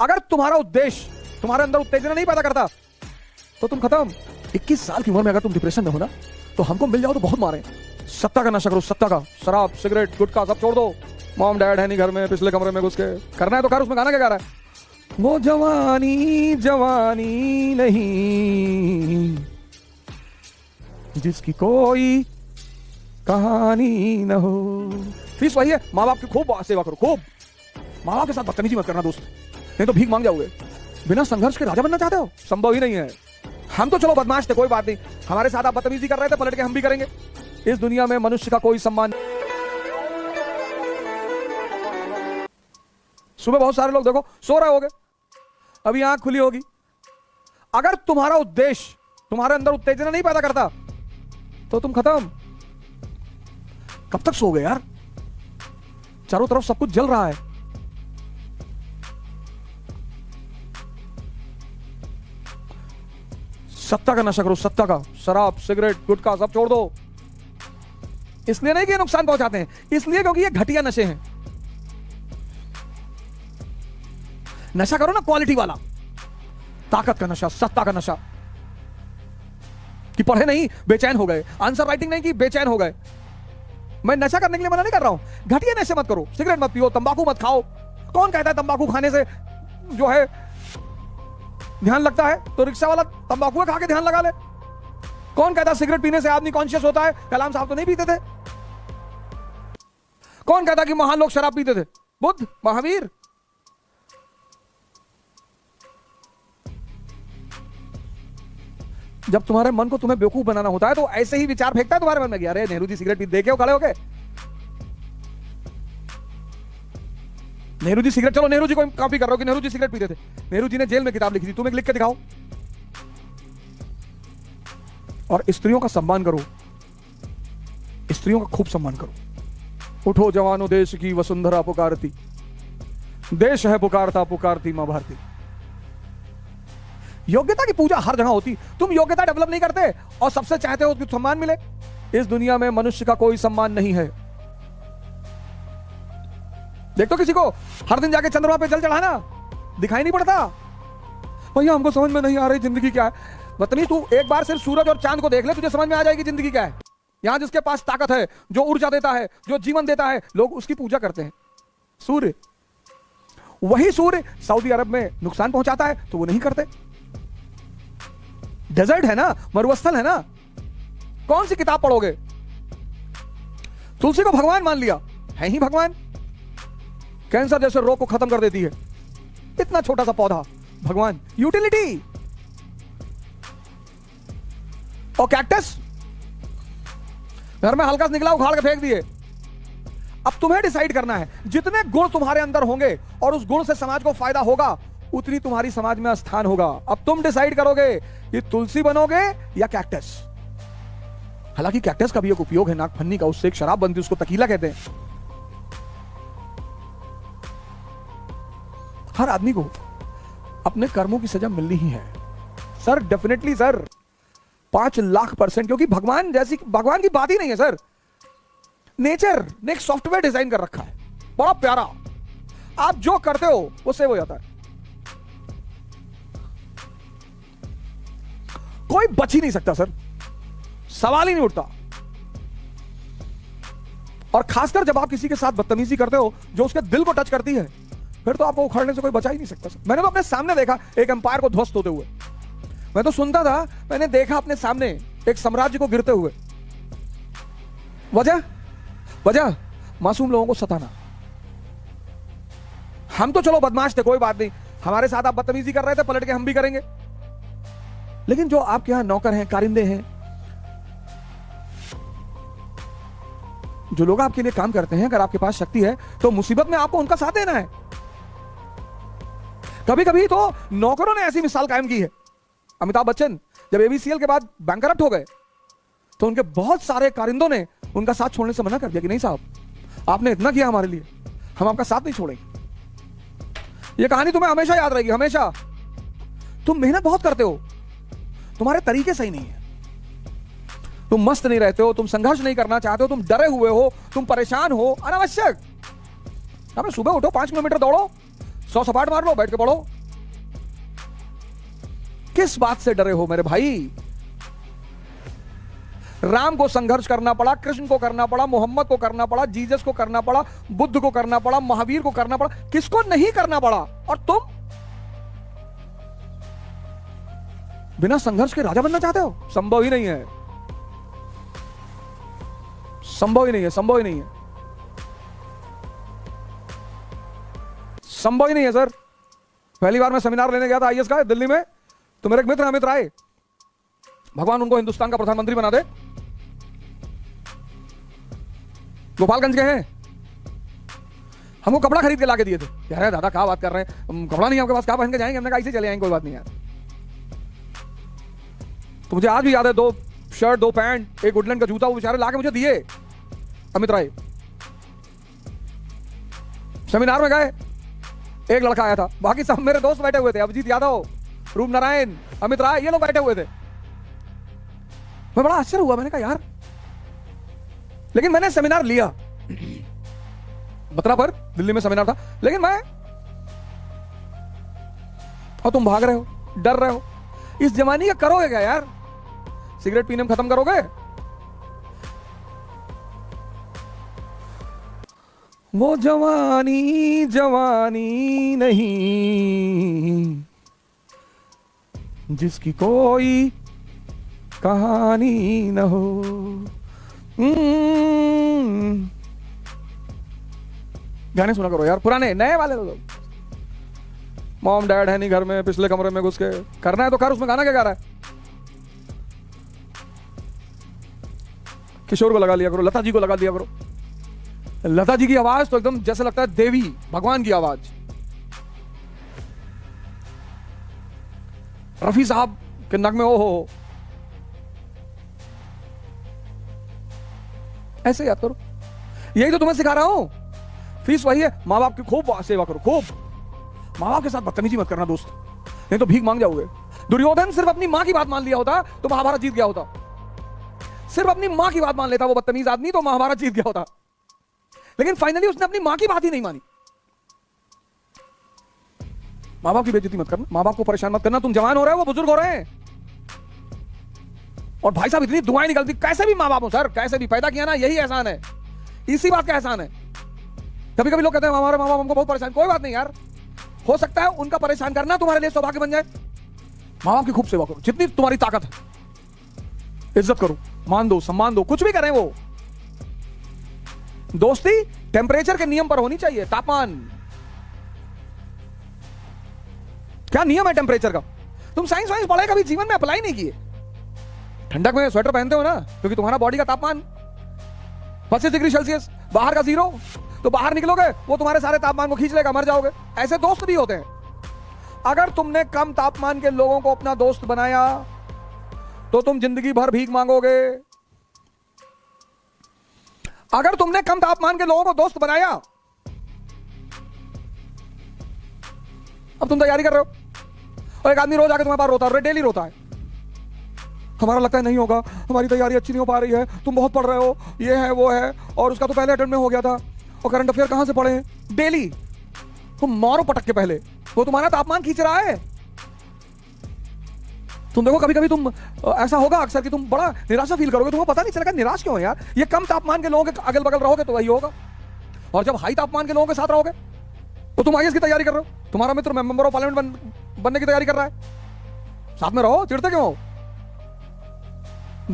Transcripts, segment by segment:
अगर तुम्हारा उद्देश्य तुम्हारे अंदर उत्तेजना नहीं पैदा करता तो तुम खत्म। 21 साल की उम्र में अगर तुम डिप्रेशन में हो ना तो हमको मिल जाओ तो बहुत मारे। सत्ता का नशा करो, सत्ता का, शराब सिगरेट गुटखा सब छोड़ दो। मॉम डैड है नहीं घर में, पिछले कमरे में घुस के करना है तो कर। उसमें गाना क्या गा रहा है? वो जवानी जवानी नहीं जिसकी कोई कहानी न हो। फीस वही है, माँ बाप की खूब सेवा करो, खूब। माँ बाप के साथ बदतमीजी मत करना दोस्त, नहीं तो भीख मांग जाओगे। बिना संघर्ष के राजा बनना चाहते हो? संभव ही नहीं है। हम तो चलो बदमाश थे, कोई बात नहीं, हमारे साथ आप बदतमीजी कर रहे थे, पलट के हम भी करेंगे। इस दुनिया में मनुष्य का कोई सम्मान। सुबह बहुत सारे लोग देखो सो रहे होगे, अभी आंख खुली होगी। अगर तुम्हारा उद्देश्य तुम्हारे अंदर उत्तेजना नहीं पैदा करता तो तुम खत्म। कब तक सोओगे यार? चारों तरफ सब कुछ जल रहा है। सत्ता का नशा करो, सत्ता का, शराब सिगरेट गुटखा सब छोड़ दो। इसलिए नहीं कि नुकसान पहुंचाते हैं, इसलिए क्योंकि ये घटिया नशे हैं। नशा करो ना क्वालिटी वाला, ताकत का नशा, सत्ता का नशा। कि पढ़े नहीं बेचैन हो गए, आंसर राइटिंग नहीं की बेचैन हो गए। मैं नशा करने के लिए मना नहीं कर रहा हूं, घटिया नशे मत करो। सिगरेट मत पियो, तंबाकू मत खाओ। कौन कहता है तंबाकू खाने से जो है ध्यान लगता है? तो रिक्शा वाला तंबाकू खा के ध्यान लगा ले। कौन कहता है सिगरेट पीने से आदमी कॉन्शियस होता है? कलाम साहब तो नहीं पीते थे। कौन कहता कि महान लोग शराब पीते थे? बुद्ध, महावीर। जब तुम्हारे मन को तुम्हें बेवकूफ बनाना होता है तो ऐसे ही विचार फेंकता है तुम्हारे मन में कि अरे नेहरू जी सिगरेट पी, देखे हो खड़े हो गए। नेहरू जी सिगरेट, चलो नेहरू जी को कॉपी कर रहे हो कि नेहरू जी सिगरेट पीते थे। नेहरू जी ने जेल में किताब लिखी थी, तुम्हें लिख के दिखाओ। और स्त्रियों का सम्मान करो, स्त्रियों का खूब सम्मान करो। उठो जवानों देश की वसुंधरा पुकारती, देश है पुकारता पुकारती मां भारती। योग्यता की पूजा हर जगह होती, तुम योग्यता डेवलप नहीं करते और सबसे चाहते हो कि सम्मान मिले। इस दुनिया में मनुष्य का कोई सम्मान नहीं है। देख तो किसी को हर दिन जाके चंद्रमा पे जल चढ़ाना दिखाई नहीं पड़ता। भैया हमको समझ में नहीं आ रही जिंदगी क्या है। बदतमीज, तू एक बार सिर्फ सूरज और चांद को देख ले, तुझे समझ में आ जाएगी जिंदगी क्या है। यहां जिसके पास ताकत है, जो ऊर्जा देता है, जो जीवन देता है, लोग उसकी पूजा करते हैं। सूर्य, वही सूर्य सऊदी अरब में नुकसान पहुंचाता है तो वो नहीं करते। डेजर्ट है ना, मरुस्थल है ना, कौन सी किताब पढ़ोगे? तुलसी को भगवान मान लिया, है ही भगवान। कैंसर जैसे रोग को खत्म कर देती है, इतना छोटा सा पौधा, भगवान। यूटिलिटी। और कैक्टस घर में हल्का सा निकला, उखाड़ के फेंक दिए। अब तुम्हें डिसाइड करना है, जितने गुण तुम्हारे अंदर होंगे और उस गुण से समाज को फायदा होगा उतनी तुम्हारी समाज में स्थान होगा। अब तुम डिसाइड करोगे कि तुलसी बनोगे या कैक्टस। हालांकि कैक्टस का भी एक उपयोग है, नागफन्नी का, उससे एक शराब बनती है, उसको तकीला कहते हैं। हर आदमी को अपने कर्मों की सजा मिलनी ही है सर, डेफिनेटली सर, 5,00,000%। क्योंकि भगवान जैसी, भगवान की बात ही नहीं है सर। नेचर ने एक सॉफ्टवेयर डिजाइन कर रखा है बड़ा प्यारा, आप जो करते हो वो सेव हो जाता है। कोई बच ही नहीं सकता सर, सवाल ही नहीं उठता। और खासकर जब आप किसी के साथ बदतमीजी करते हो जो उसके दिल को टच करती है, फिर तो आपको उखाड़ने से कोई बचा ही नहीं सकता सर। मैंने तो अपने सामने देखा एक एम्पायर को ध्वस्त होते हुए। मैं तो सुनता था, मैंने देखा अपने सामने एक साम्राज्य को गिरते हुए। वजह मासूम लोगों को सताना। हम तो चलो बदमाश थे, कोई बात नहीं, हमारे साथ आप बदतमीजी कर रहे थे, पलट के हम भी करेंगे। लेकिन जो आपके यहां नौकर हैं, कारिंदे हैं, जो लोग आपके लिए काम करते हैं, अगर आपके पास शक्ति है तो मुसीबत में आपको उनका साथ देना है। कभी कभी तो नौकरों ने ऐसी मिसाल कायम की है। अमिताभ बच्चन जब एबीसीएल के बाद बैंकरप्ट हो गए तो उनके बहुत सारे कारिंदों ने उनका साथ छोड़ने से मना कर दिया कि नहीं साहब, आपने इतना किया हमारे लिए, हम आपका साथ नहीं छोड़ेंगे। यह कहानी तुम्हें हमेशा याद रहेगी, हमेशा। तुम मेहनत बहुत करते हो, तुम्हारे तरीके सही नहीं है, तुम मस्त नहीं रहते हो, तुम संघर्ष नहीं करना चाहते हो, तुम डरे हुए हो, तुम परेशान हो, अनावश्यक। सुबह उठो, 5 किलोमीटर दौड़ो, 100 सपाट मार लो, बैठ के पढ़ो। किस बात से डरे हो मेरे भाई? राम को संघर्ष करना पड़ा, कृष्ण को करना पड़ा, मोहम्मद को करना पड़ा, जीसस को करना पड़ा, बुद्ध को करना पड़ा, महावीर को करना पड़ा, किसको नहीं करना पड़ा? और तुम बिना संघर्ष के राजा बनना चाहते हो? संभव ही नहीं है, संभव ही नहीं है, संभव ही नहीं है, संभव ही नहीं है सर। पहली बार मैं सेमिनार लेने गया था आईएएस का दिल्ली में, तो मेरे एक मित्र अमित राय, भगवान उनको हिंदुस्तान का प्रधानमंत्री बना दे, गोपालगंज के हैं, हमको कपड़ा खरीद के लाके दिए थे। कह रहे दादा क्या बात कर रहे हैं, कपड़ा नहीं आपके पास, क्या पहन के जाएंगे? हमने कहा ऐसे चले आएंगे, कोई बात नहीं यार। तो मुझे आज भी याद है, 2 शर्ट 2 पैंट, एक वुडलैंड का जूता, वो बेचारे लाके मुझे दिए अमित राय। सेमिनार में गए, एक लड़का आया था, बाकी सब मेरे दोस्त बैठे हुए थे, अभिजीत यादव, रूप नारायण, अमित राय, ये लोग बैठे हुए थे। मैं बड़ा आश्चर्य हुआ, मैंने कहा यार, लेकिन मैंने सेमिनार लिया, बत्रा पर दिल्ली में सेमिनार था, लेकिन मैं, और तुम भाग रहे हो, डर रहे हो, इस जवानी का करोगे क्या यार? सिगरेट पीने में खत्म करोगे? वो जवानी जवानी नहीं जिसकी कोई कहानी न हो। गाने सुना करो यार, पुराने, नए वाले तो मॉम डैड है नहीं घर में, पिछले कमरे में घुस के करना है तो कर, उसमें गाना क्या गा रहा है? किशोर को लगा लिया करो, लता जी को लगा लिया करो। लता जी की आवाज तो एकदम जैसे लगता है देवी भगवान की आवाज। रफी साहब के नग में ओ हो, ऐसे याद करो। यही तो तुम्हें सिखा रहा हूं, फीस वही है। माँ बाप की खूब सेवा करो, खूब। माँ बाप के साथ बदतमीजी मत करना दोस्त, नहीं तो भीख मांग जाओगे। दुर्योधन सिर्फ अपनी मां की बात मान लिया होता तो महाभारत जीत गया होता। सिर्फ अपनी मां की बात मान लेता वो बदतमीज आदमी, तो महाभारत जीत गया होता। लेकिन फाइनली उसने अपनी मां की बात ही नहीं मानी। मां बाप की बेइज्जती मत करना, मां बाप को परेशान मत करना। तुम जवान हो रहे हो, वो बुजुर्ग हो रहे हैं। और भाई साहब इतनी दुआएं निकलती, कैसे भी मां बाप हो सर, कैसे भी पैदा किया ना, यही एहसान है, इसी बात का एहसान है। कभी कभी लोग कहते हैं हमारे मां बाप हमको बहुत परेशान, कोई बात नहीं यार, हो सकता है उनका परेशान करना तुम्हारे लिए सौभाग्य बन जाए। मां बाप की खूब सेवा करो, जितनी तुम्हारी ताकत है, इज्जत करो, मान दो, सम्मान दो, कुछ भी करें वो। दोस्ती टेम्परेचर के नियम पर होनी चाहिए, तापमान। क्या नियम है टेम्परेचर का? तुम साइंस वाइंस पढ़े, कभी जीवन में अप्लाई नहीं किए। ठंडक में स्वेटर पहनते हो ना, क्योंकि तुम्हारा बॉडी का तापमान 25 डिग्री सेल्सियस, बाहर का 0, तो बाहर निकलोगे वो तुम्हारे सारे तापमान को खींच लेगा, मर जाओगे। ऐसे दोस्त भी होते हैं। अगर तुमने कम तापमान के लोगों को अपना दोस्त बनाया तो तुम जिंदगी भर भीख मांगोगे। अगर तुमने कम तापमान के लोगों को दोस्त बनाया, अब तुम तैयारी कर रहे हो और एक आदमी रोज आके तुम्हारे पास रोता है, डेली रोता है, हमारा लगता है नहीं होगा, हमारी तैयारी अच्छी नहीं हो पा रही है, तुम बहुत पढ़ रहे हो, ये है वो है, और उसका तो पहले अटेम्प्ट में हो गया था, और करंट अफेयर कहां से पढ़े हैं, डेली तुम मारो पटक के पहले, वो तुम्हारा तापमान खींच रहा है। तुम देखो कभी कभी तुम ऐसा होगा अक्सर कि तुम बड़ा निराशा फील करोगे, तुम्हें पता नहीं चलेगा निराश क्यों है यार। ये कम तापमान के लोगों के अगल बगल रहोगे तो वही होगा, और जब हाई तापमान के लोगों के साथ रहोगे तो तुम आईएएस की तैयारी कर रहे हो, तुम्हारा मित्र मेंबर ऑफ पार्लियामेंट बनने की तैयारी कर रहा है, साथ में रहो, चिढ़ते क्यों हो?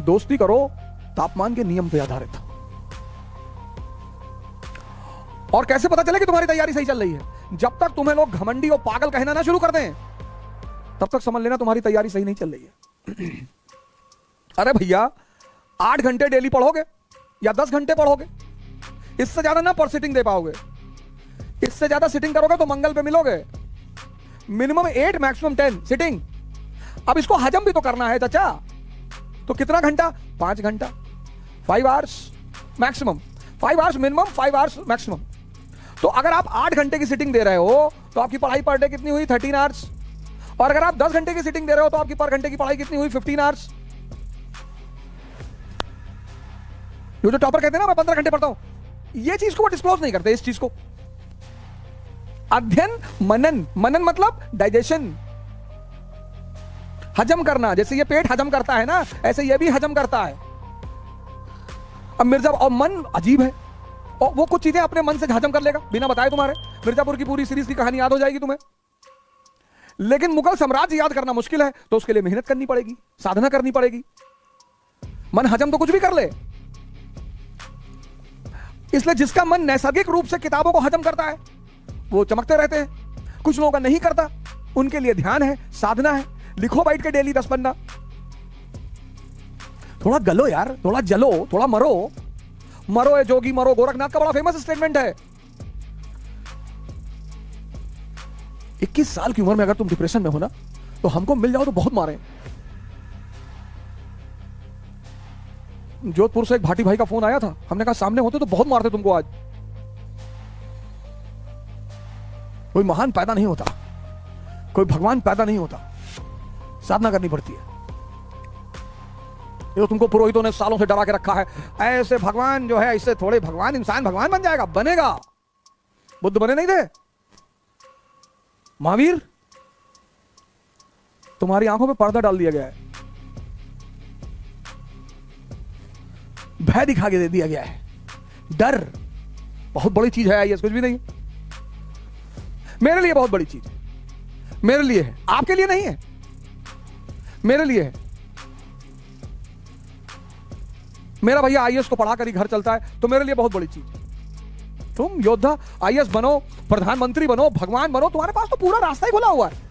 दोस्ती करो तापमान के नियम पर आधारित। और कैसे पता चले कि तुम्हारी तैयारी सही चल रही है? जब तक तुम्हें लोग घमंडी और पागल कहना ना शुरू कर दें, तब तक समझ लेना तुम्हारी तैयारी सही नहीं चल रही है। अरे भैया 8 घंटे डेली पढ़ोगे या 10 घंटे पढ़ोगे, इससे ज्यादा ना पर सिटिंग दे पाओगे। इससे ज्यादा सिटिंग करोगे तो मंगल पे मिलोगे। Minimum 8 maximum 10 sitting. अब इसको हजम भी तो करना है चाचा, तो कितना घंटा? 5 घंटा, 5 hours maximum, 5 hours minimum, 5 hours maximum. तो अगर आप 8 घंटे की सिटिंग दे रहे हो तो आपकी पढ़ाई पर डे कितनी हुई? 13 आवर्स। और अगर आप 10 घंटे की सिटिंग दे रहे हो तो आपकी पर घंटे की पढ़ाई कितनी हुई? 15 आवर्स। जो टॉपर कहते हैं ना मैं 15 घंटे पढ़ता हूं, ये चीज को वो डिस्क्लोज नहीं करते। इस चीज को अध्ययन, मनन। मनन मतलब डाइजेशन, हजम करना। जैसे ये पेट हजम करता है ना, ऐसे ये भी हजम करता है। अब मिर्जापुर और मन अजीब है, और वो कुछ चीजें अपने मन से हजम कर लेगा बिना बताए। तुम्हारे मिर्जापुर की पूरी सीरीज की कहानी याद हो जाएगी तुम्हें, लेकिन मुगल साम्राज्य याद करना मुश्किल है, तो उसके लिए मेहनत करनी पड़ेगी, साधना करनी पड़ेगी। मन हजम तो कुछ भी कर ले। इसलिए जिसका मन नैसर्गिक रूप से किताबों को हजम करता है वो चमकते रहते हैं। कुछ लोगों का नहीं करता, उनके लिए ध्यान है, साधना है। लिखो बैठ के डेली 10 पन्ना, थोड़ा गलो यार, थोड़ा जलो, थोड़ा मरो। मरो है जोगी मरो, गोरखनाथ का बड़ा फेमस स्टेटमेंट है। 21 साल की उम्र में अगर तुम डिप्रेशन में हो ना, तो हमको मिल जाओ तो बहुत मारे। जोधपुर से एक भाटी भाई का फोन आया था, हमने कहा सामने होते तो बहुत मारते तुमको। आज कोई महान पैदा नहीं होता, कोई भगवान पैदा नहीं होता, साधना करनी पड़ती है। ये तो तुमको पुरोहितों ने सालों से डरा के रखा है, ऐसे भगवान जो है, इससे थोड़े भगवान, इंसान भगवान बन जाएगा। बनेगा, बुद्ध बने नहीं थे, महावीर। तुम्हारी आंखों पे पर्दा डाल दिया गया है, भय दिखा के दे दिया गया है। डर बहुत बड़ी चीज है, आईएएस कुछ भी नहीं। मेरे लिए बहुत बड़ी चीज है, मेरे लिए है, आपके लिए नहीं है, मेरे लिए है। मेरा भैया आईएएस को पढ़ा कर ही घर चलता है, तो मेरे लिए बहुत बड़ी चीज है। तुम योद्धा आईएएस बनो, प्रधानमंत्री बनो, भगवान बनो, तुम्हारे पास तो पूरा रास्ता ही खुला हुआ है।